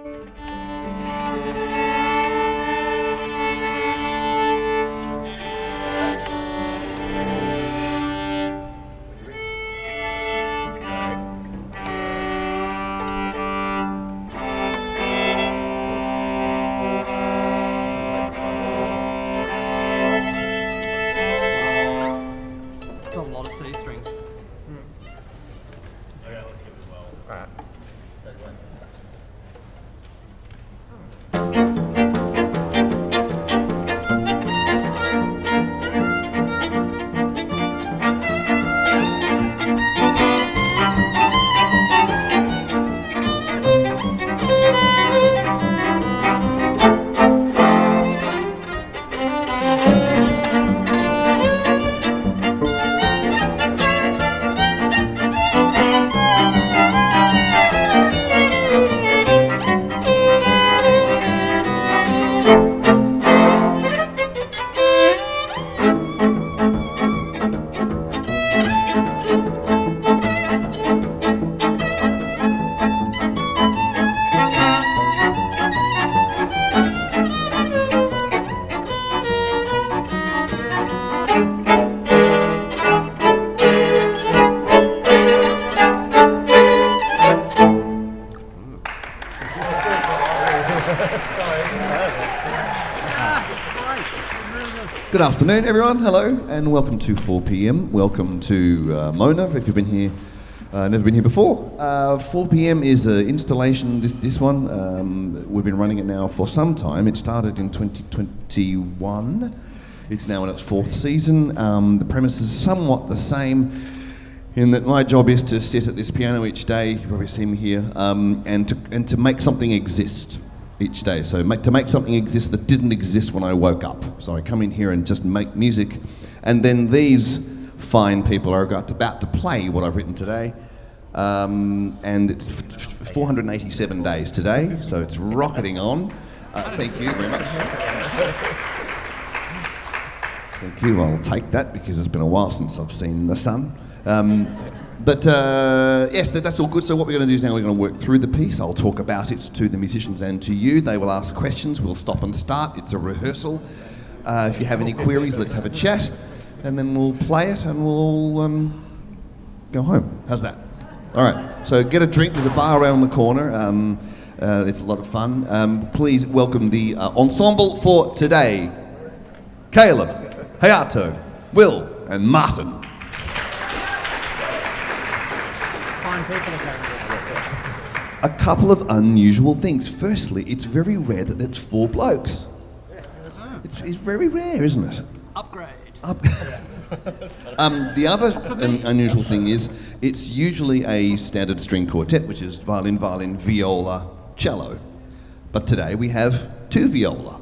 It's a lot of C strings. Okay, let's give it a well. Alright. Good afternoon, everyone. Hello, and welcome to 4 p.m. Welcome to Mona, if you've been here, never been here before. 4 p.m. is an installation. This one, we've been running it now for some time. It started in 2021. It's now in its fourth season. The premise is somewhat the same, in that my job is to sit at this piano each day. You probably see me here, and to make something exist each day. So to make something exist that didn't exist when I woke up. So I come in here and just make music, and then these fine people are about to play what I've written today. And it's 487 days today, so it's rocketing on. Thank you very much. Thank you. I'll take that because it's been a while since I've seen the sun. Yes, that's all good. So what we're going to do is now we're going to work through the piece. I'll talk about it to the musicians and to you. They will ask questions. We'll stop and start. It's a rehearsal. If you have any queries, let's have a chat. And then we'll play it and we'll go home. How's that? All right. So get a drink. There's a bar around the corner. It's a lot of fun. Please welcome the ensemble for today. Caleb, Hayato, Will and Martin. A couple of unusual things. Firstly, it's very rare that it's four blokes. It's very rare, isn't it? Upgrade. The other unusual thing is it's usually a standard string quartet, which is violin, viola, cello. But today we have two viola.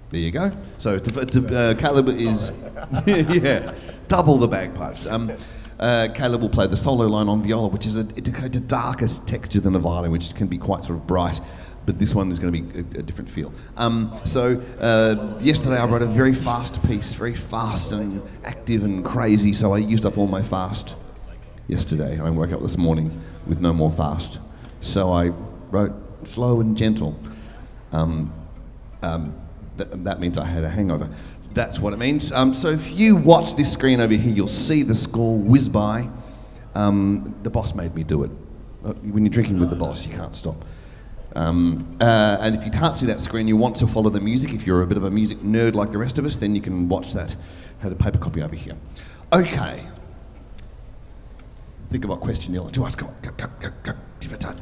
There you go. So Caleb is double the bagpipes. Caleb will play the solo line on viola, which is a darker texture than a violin, which can be quite sort of bright, but this one is going to be a different feel. Yesterday I wrote a very fast piece, very fast and active and crazy, so I used up all my fast yesterday. I woke up this morning with no more fast, so I wrote slow and gentle. That means I had a hangover. That's what it means. So if you watch this screen over here, you'll see the score whiz by. The boss made me do it. When you're drinking with the boss, you can't stop. And if you can't see that screen, you want to follow the music. If you're a bit of a music nerd like the rest of us, then you can watch that. I had a paper copy over here. Okay. Think of what question you want to ask. Go. Give it time.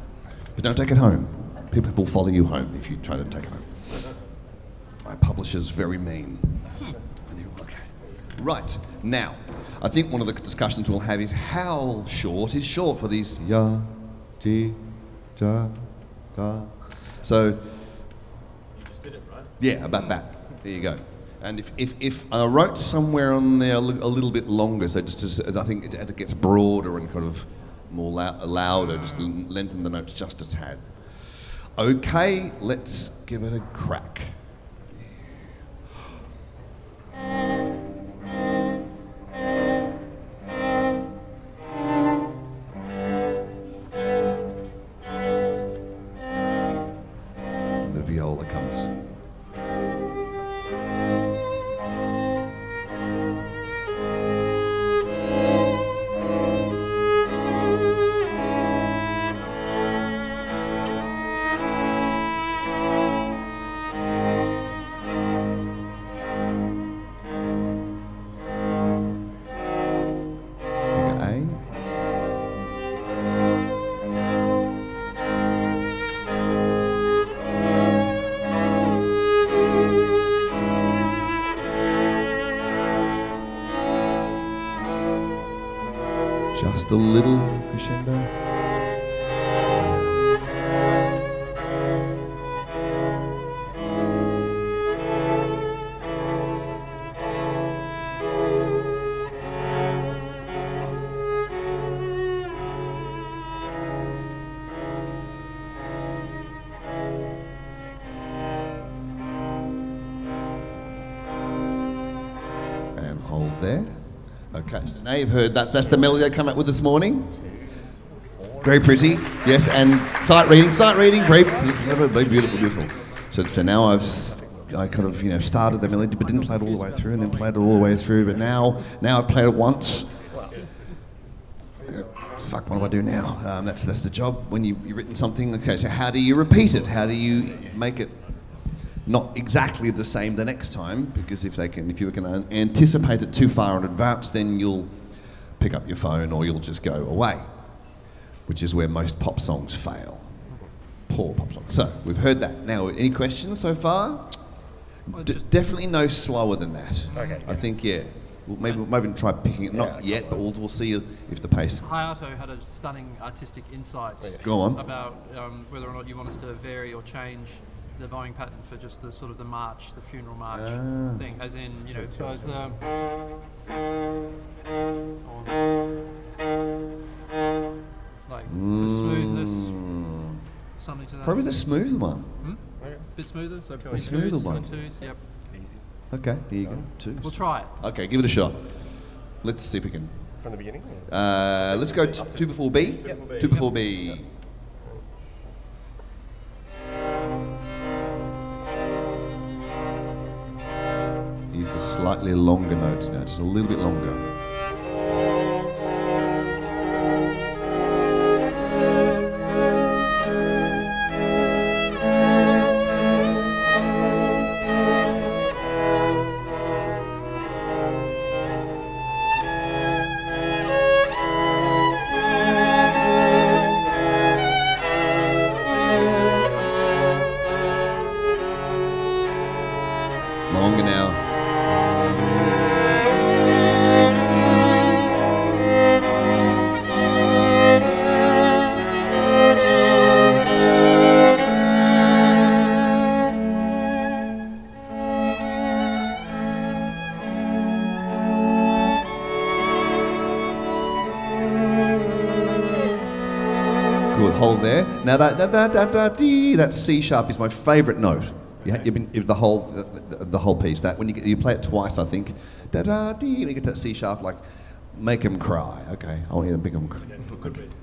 But don't take it home. People will follow you home if you try to take it home. My publisher's very mean. Okay. Right, now, I think one of the discussions we'll have is how short is short for these ya, di, da, da. So, You just did it, right? yeah, about that. There you go. And if I wrote somewhere on there a little bit longer, so just as I think as it gets broader and kind of more louder, just lengthen the notes just a tad. Okay, let's give it a crack. just a little crescendo. And hold there. Okay, so now you've heard that's the melody I came up with this morning. Very pretty, yes, and sight reading, very beautiful. So now I kind of started the melody but didn't play it all the way through, and then played it all the way through. But now I've played it once. Fuck, what do I do now? That's the job when you've written something. Okay, so how do you repeat it? How do you make it not exactly the same the next time? Because if you can anticipate it too far in advance, then you'll pick up your phone or you'll just go away, which is where most pop songs fail. Poor pop songs. So we've heard that. Now, any questions so far? Definitely no slower than that. Okay. I think We'll maybe try picking it. Not yet, but we'll see if the pace. Hayato had a stunning artistic insight Go on. about whether or not you want us to vary or change the bowing pattern for just the sort of the march, the funeral march thing, as in, it goes the like for smoothness, something to that. Probably the smooth one. Bit smoother, so The smoother one. twos, yep. Okay, there you go. Twos. We'll try it. Okay, give it a shot. Let's see if we can. From the beginning? Let's go 2 before B. 2 before B. Use the slightly longer notes now, just a little bit longer. Longer now. Good, hold there. Now that C sharp is my favourite note. The whole piece. That when you play it twice, I think when you get that C sharp, like make them cry. Okay, I want you to make them cry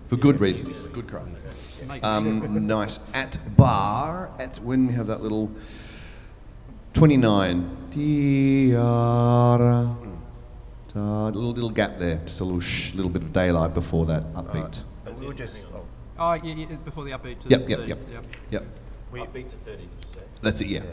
for good reasons. Good cry. Nice. At bar, when we have that little 29, little gap there, just a little bit of daylight before that upbeat. And we were just... Oh, yeah, before the upbeat to Yep. Upbeat to 30, did you say? That's it. Yeah.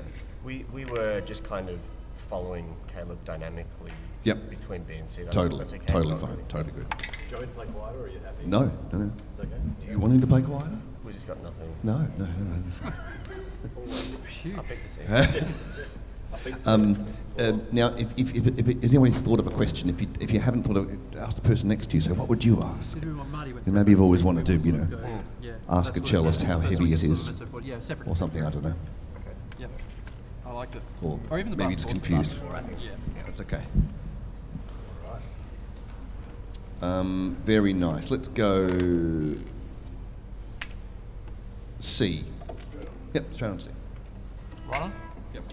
We were just kind of following Caleb dynamically between B and C. Totally okay, fine. Totally good. Do you want me to play quieter or are you happy? No. It's okay. Do you want him to play quieter? We just got nothing. No. I'll pick the C. Now, if has anybody thought of a question? If you haven't thought of it, ask the person next to you. So, what would you ask? And maybe you've always wanted to, ask a cellist how heavy it is, or something. I don't know. Yeah, I liked it. Or even the maybe button just chords. confused. Yeah. That's okay. Very nice. Let's go C. Yep, straight on C. Right on. Yep.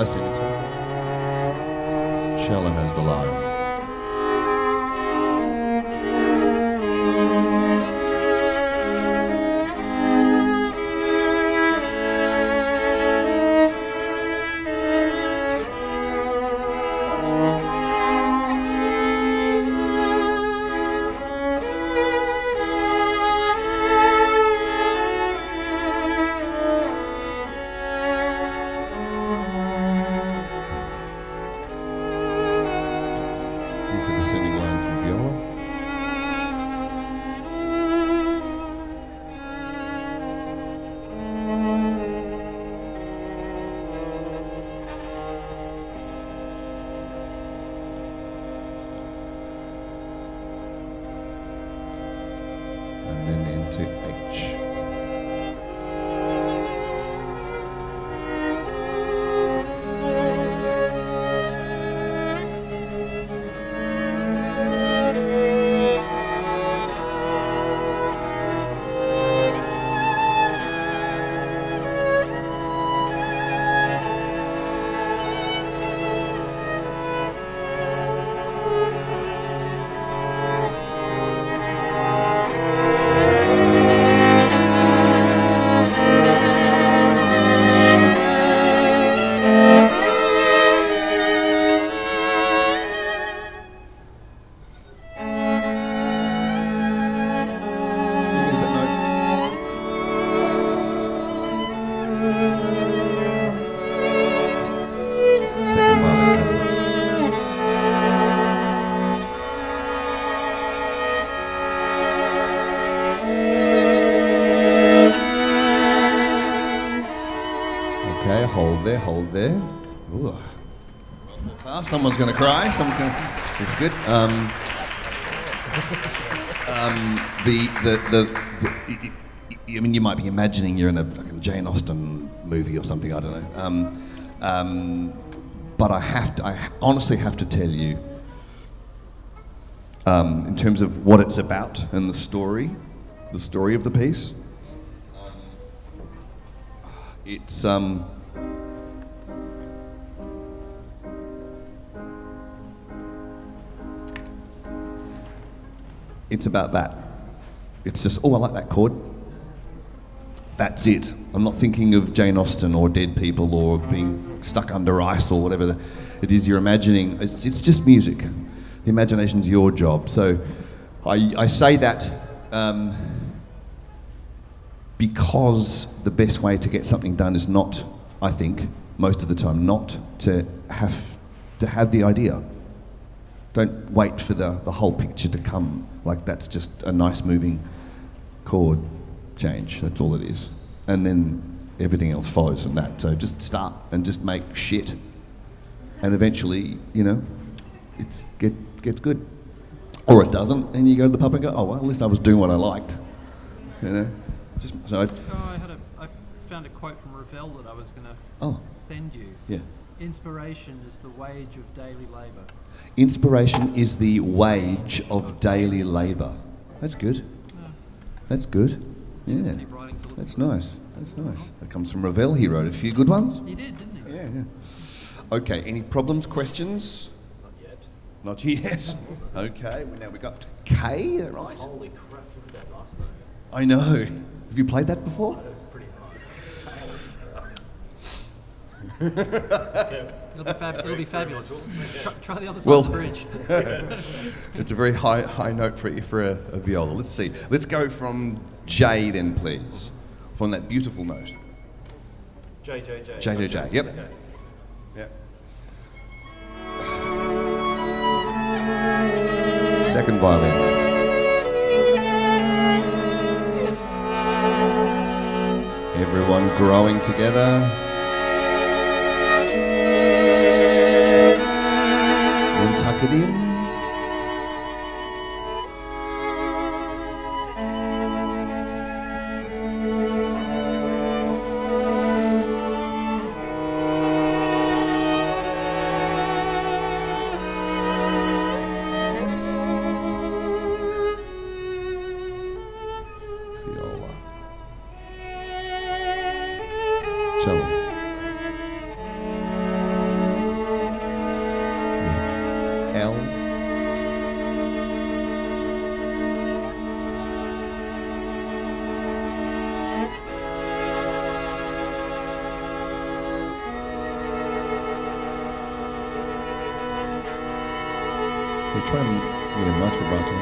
Stevenson. Cello has the line. Descending line from viola. And then into H. Okay, hold there. Ooh. Well, so far, someone's going to cry. Someone's going to... It's good. I mean, you might be imagining you're in a fucking Jane Austen movie or something, I don't know. But I honestly have to tell you, in terms of what it's about and the story of the piece, it's about that. It's just, oh, I like that chord. That's it. I'm not thinking of Jane Austen or dead people or being stuck under ice or whatever it is you're imagining. It's just music. The imagination's your job. So I say that because the best way to get something done is not, I think, most of the time, not to have the idea. Don't wait for the whole picture to come. Like, that's just a nice moving chord change. That's all it is. And then everything else follows from that. So just start and just make shit. And eventually, you know, it gets good. Or it doesn't, and you go to the pub and go, oh, well, at least I was doing what I liked. You know? I found a quote from Ravel that I was going to send you. Yeah. Inspiration is the wage of daily labour. Inspiration is the wage of daily labour. That's good. Yeah. That's good. Yeah. That's nice. That's nice. That comes from Ravel. He wrote a few good ones. He did, didn't he? Yeah. Okay, any problems, questions? Not yet. Okay, now we got to K, is that right? Holy crap, look at that last note. I know. Have you played that before? Pretty It'll be fabulous. Try the other side of the bridge. It's a very high note for a viola. Let's see. Let's go from J then, please. From that beautiful note. J. Yep. Okay. Yep. Second violin. Everyone growing together. Then tuck it in. Cello. L. We'll try and get a nice vibrato.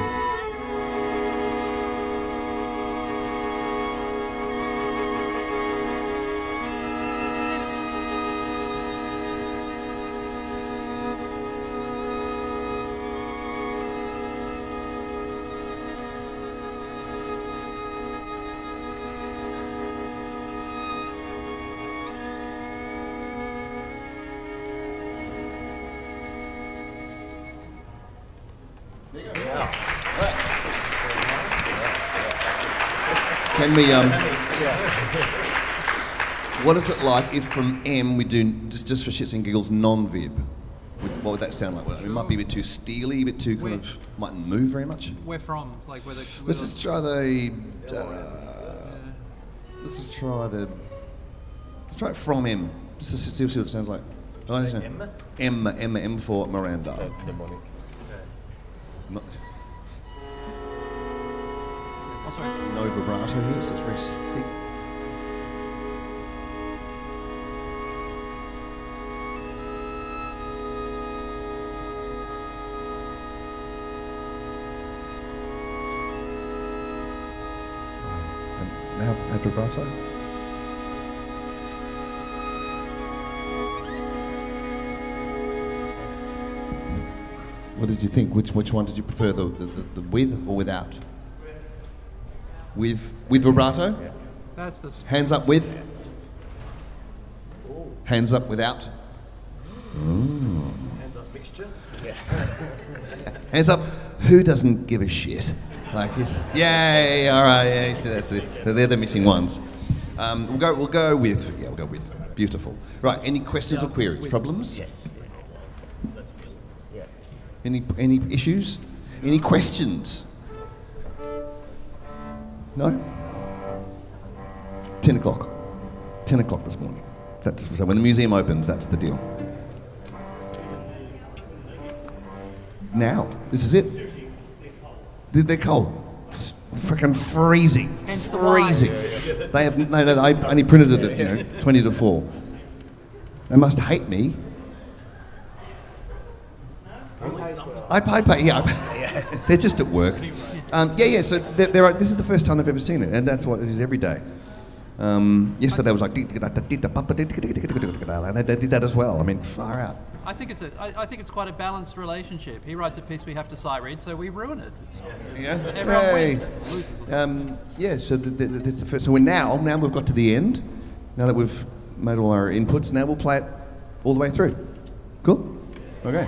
Can we, what is it like if from M we do, just for shits and giggles, non-vib? What would that sound like? It might be a bit too steely, a bit too kind of, mightn't move very much. Where from? Like where the... Let's just try the, let's try it from M, just to see what it sounds like. M for Miranda. Mnemonic. Not, Oh, sorry. no vibrato here, so it's very stick. And now add vibrato. What did you think? Which one did you prefer, the with or without? With vibrato? Yeah. That's the... Hands up with? Hands up without? Hands up mixture. Hands up. Who doesn't give a shit? Like it's yay! All right, yeah. So they're the missing ones. We'll go with. Beautiful. Right. Any questions or queries? Problems? Yes. Let's feel it. Yeah. Any issues? Any questions? No? 10 o'clock. 10 o'clock this morning. So when the museum opens, that's the deal. Now. This is it. They're cold. It's freaking freezing. Freezing. They have no. I only printed it at 20 to 4. They must hate me. I pay. Yeah, they're just at work. So this is the first time they've ever seen it, and that's what it is every day. Yesterday was like, and they did that as well. I mean, far out. I think it's quite a balanced relationship. He writes a piece we have to sight read, so we ruin it. Everyone wins. So that's the first. So now we've got to the end. Now that we've made all our inputs, now we'll play it all the way through. Cool. Okay.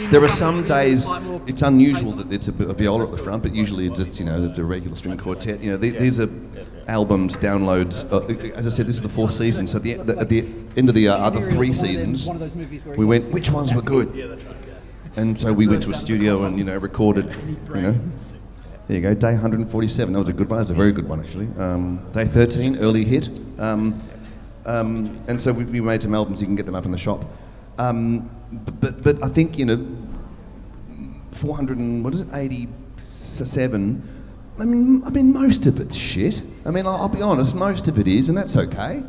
There are some days it's unusual that it's a viola at the front, but usually it's a regular string quartet. These are albums, downloads. As I said, this is the fourth season. So at the end of the other three seasons, we went, which ones were good? And so we went to a studio and recorded. There you go, day 147. That was a good one. That was a very good one actually. Day 13, early hit. And so we made some albums. You can get them up in the shop. But I think 487. I mean most of it's shit. I mean I'll be honest, most of it is, and that's okay.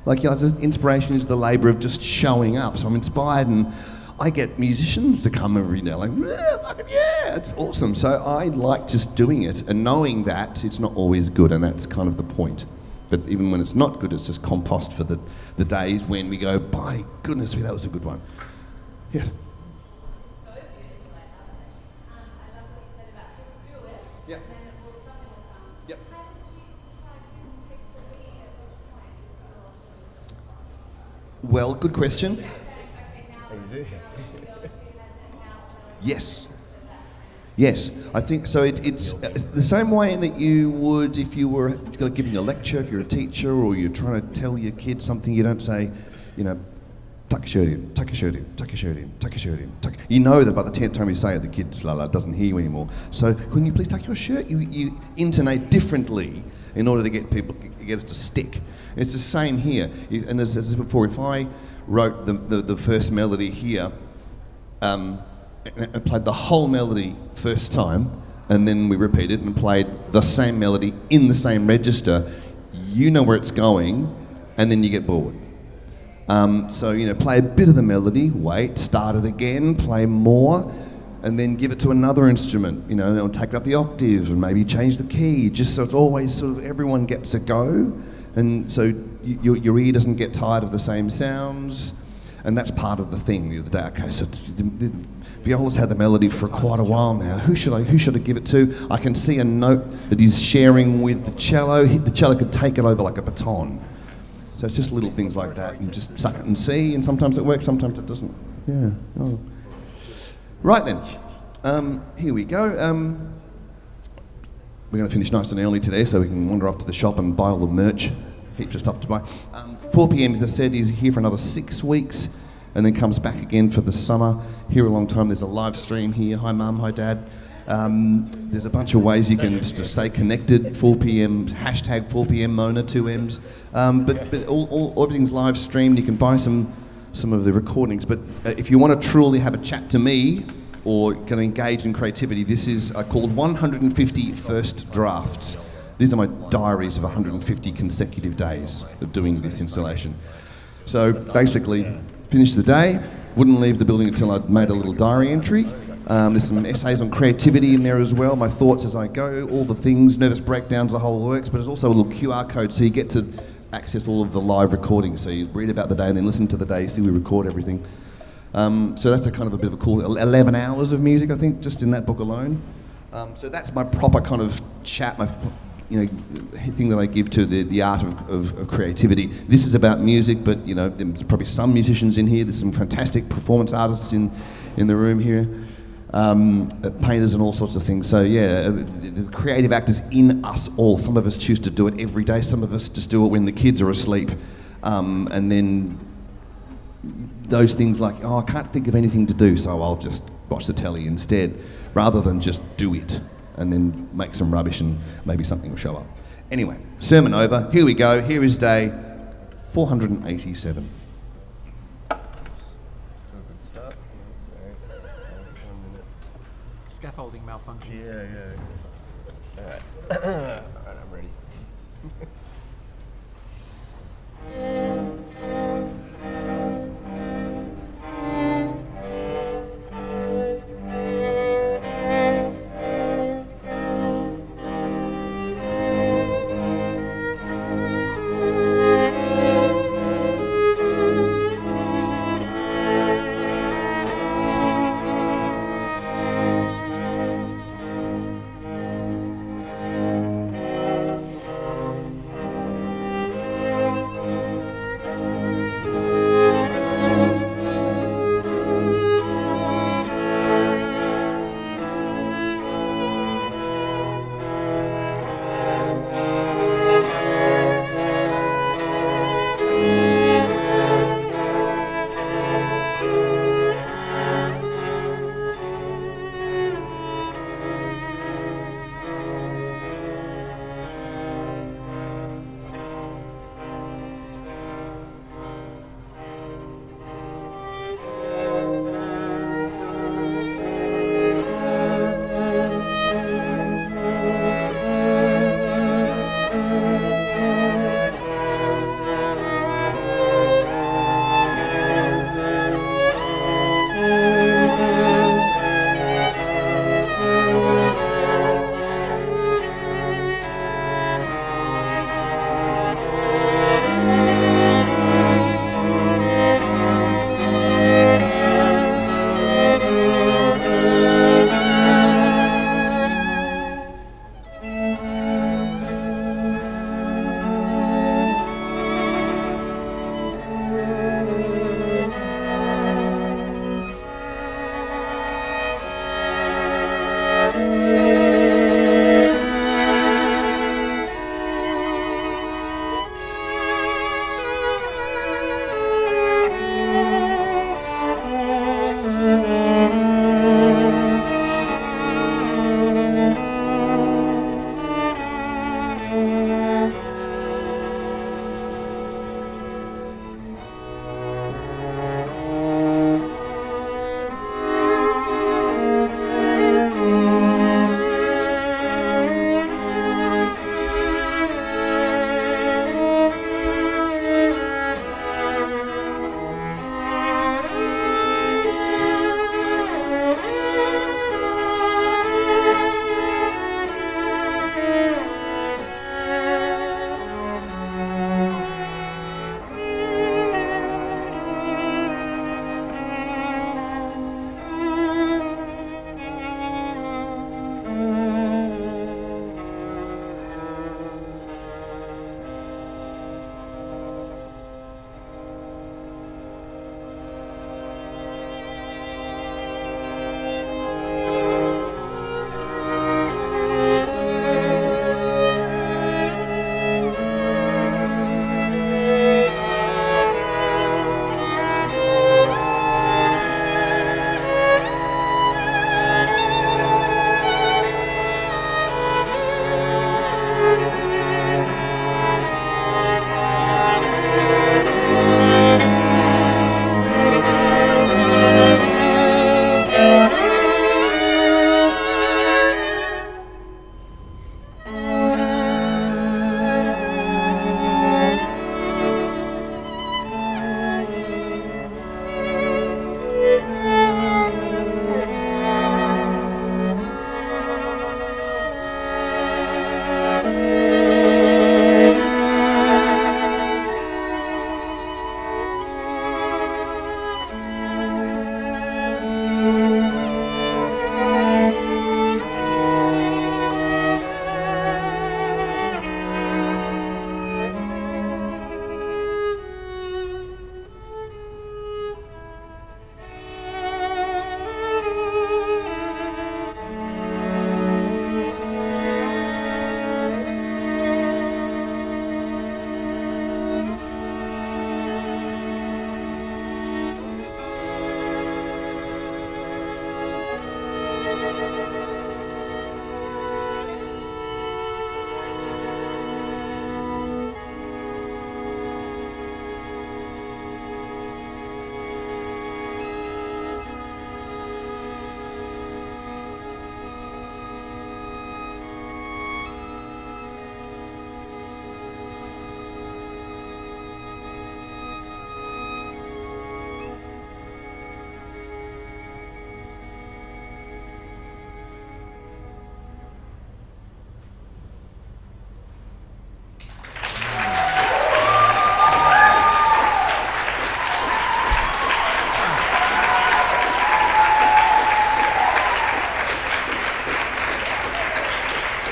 Inspiration is the labour of just showing up. So I'm inspired, and I get musicians to come every now, it's awesome. So I like just doing it and knowing that it's not always good, and that's kind of the point. But even when it's not good, it's just compost for the days when we go, by goodness me, that was a good one. Yes. So beautiful, I love what you said about just do it, Yep. and then something will come. Yep. How did you decide who takes the lead at which point? Well, good question. Okay, now Yes. Yes, I think so. It's the same way that you would if you were giving a lecture, if you're a teacher, or you're trying to tell your kids something. You don't say, tuck your shirt in, tuck your shirt in, tuck your shirt in, tuck your shirt in, tuck. You know that by the 10th time you say it, the kid doesn't hear you anymore. So can you please tuck your shirt? You intonate differently in order to get it to stick. It's the same here. And as before, if I wrote the first melody here, and played the whole melody first time, and then we repeated and played the same melody in the same register, you know where it's going, and then you get bored. So, play a bit of the melody, wait, start it again, play more, and then give it to another instrument, and take up the octave and maybe change the key, just so it's always sort of everyone gets a go, and so your ear doesn't get tired of the same sounds, and that's part of the thing. Okay, so the viola's had the melody for quite a while now. Who should I give it to? I can see a note that he's sharing with the cello. The cello could take it over like a baton. So it's just little things like that, and just suck it and see, and sometimes it works, sometimes it doesn't. Yeah. Oh. Right then, here we go. We're going to finish nice and early today so we can wander up to the shop and buy all the merch. Heaps of stuff to buy. 4 p.m, as I said, is here for another 6 weeks, and then comes back again for the summer. Here a long time. There's a live stream here. Hi Mum, hi Dad. There's a bunch of ways you can just stay connected. 4 p.m, hashtag 4 p.m Mona, 2Ms. But all everything's live streamed. You can buy some of the recordings. But if you want to truly have a chat to me or can engage in creativity, this is called 150 First Drafts. These are my diaries of 150 consecutive days of doing this installation. So basically, finish the day, wouldn't leave the building until I'd made a little diary entry. There's some essays on creativity in there as well, my thoughts as I go, all the things, nervous breakdowns, the whole works, but there's also a little QR code so you get to access all of the live recordings. So you read about the day and then listen to the day, you see we record everything. So that's a kind of a bit of a cool 11 hours of music, I think, just in that book alone. So that's my proper kind of chat, my thing that I give to the art of creativity. This is about music, but there's probably some musicians in here. There's some fantastic performance artists in the room here, painters and all sorts of things. So yeah, the creative act is in us all. Some of us choose to do it every day. Some of us just do it when the kids are asleep, and then those things like, I can't think of anything to do, so I'll just watch the telly instead, rather than just do it and then make some rubbish and maybe something will show up. Anyway, sermon over. Here we go. Here is day 487. Scaffolding malfunction. Yeah. All right. All right, I'm ready.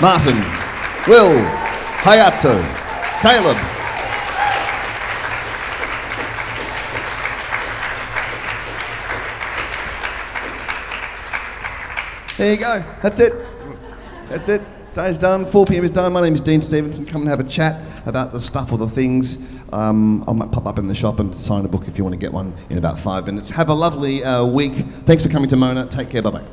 Martin, Will, Hayato, Caleb. There you go. That's it. That's it. Day's done. 4 p.m. is done. My name is Dean Stevenson. Come and have a chat about the stuff or the things. I might pop up in the shop and sign a book if you want to get one in about 5 minutes. Have a lovely week. Thanks for coming to Mona. Take care. Bye-bye.